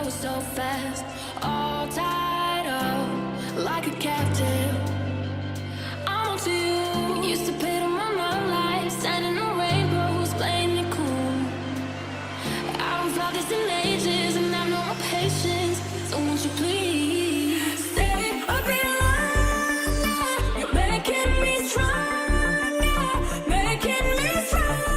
was so fast, all tied up like a captive. I'm on to you. Used to pay to my life, standing on rainbows, playing it cool. I haven't felt this in ages, and I've no more patience. So won't you please stay a bit longer? You're making me stronger, making me stronger.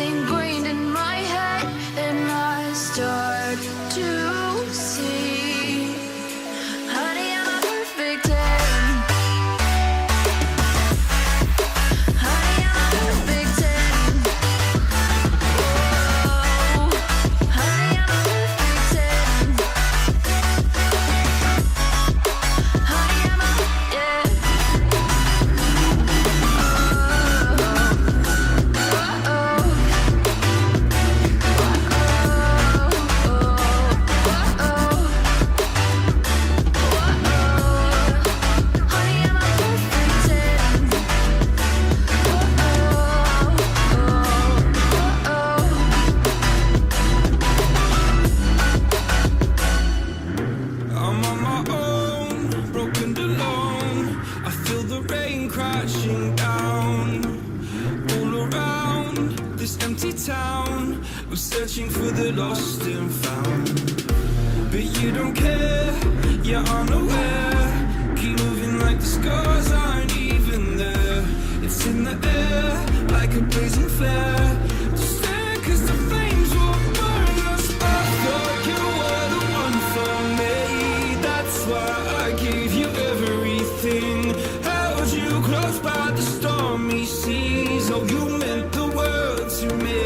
ingrained in my head, and I start to see, honey, I'm a perfect 10. Honey, I'm a perfect 10. Whoa, honey, I'm a perfect 10. Honey, I'm a, yeah. I'm on my own, broken alone. I feel the rain crashing down all around this empty town. I'm searching for the lost and found, but you don't care, you're unaware. Keep moving like the scars aren't even there. It's in the air like a blazing flare. Just stare 'cause the flames will burn us. I thought you were the one for me. That's why I gave you everything. Held you close by the stormy seas. Oh, you meant the world to me.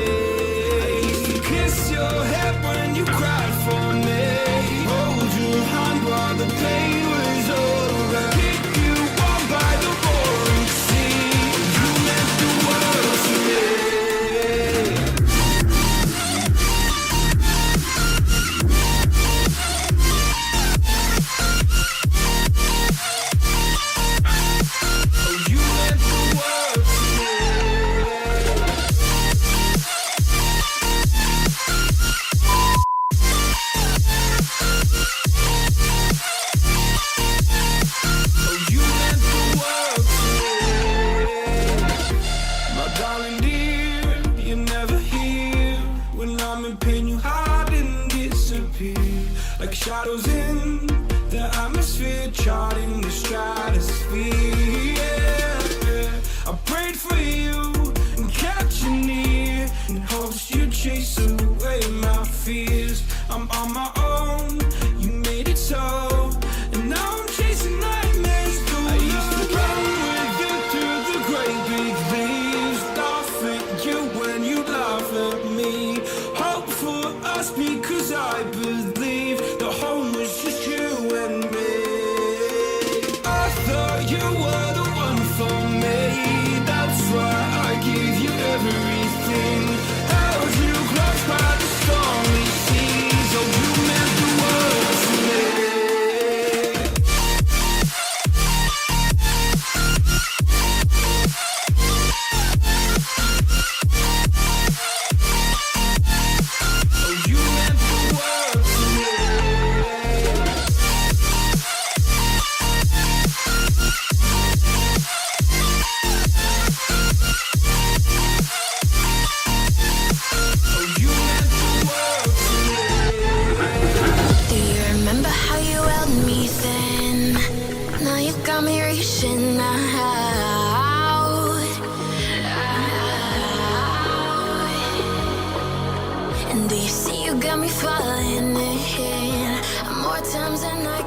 I used to kiss your head when you cried for me. Hold your hand while the pain was over. Keep you warm by the roaring sea. You meant the world to me. Oh, you meant the world to me. Oh, you meant the world to me. My darling dear, you're never here. When I'm in pain, you hide and disappear. Like shadows in the atmosphere, charting the stratosphere. Yeah. I prayed for you and kept you near, in hopes you'd chase away my fears. I'm on my own, you made it so, and now I'm chasing nightmares through. I used to run with you through the great big leaves, laugh at you when you laugh at me. Hope for us because I believe the home was just you and me. I thought you were the one for me. That's why I gave you everything. Held you close by the stormy seas. Oh, you meant the world to me. Oh, you meant the world to me. Oh, you meant the world to me. Do you remember how you held me then? Now you got me reaching out. And do you see you got me falling in more times than I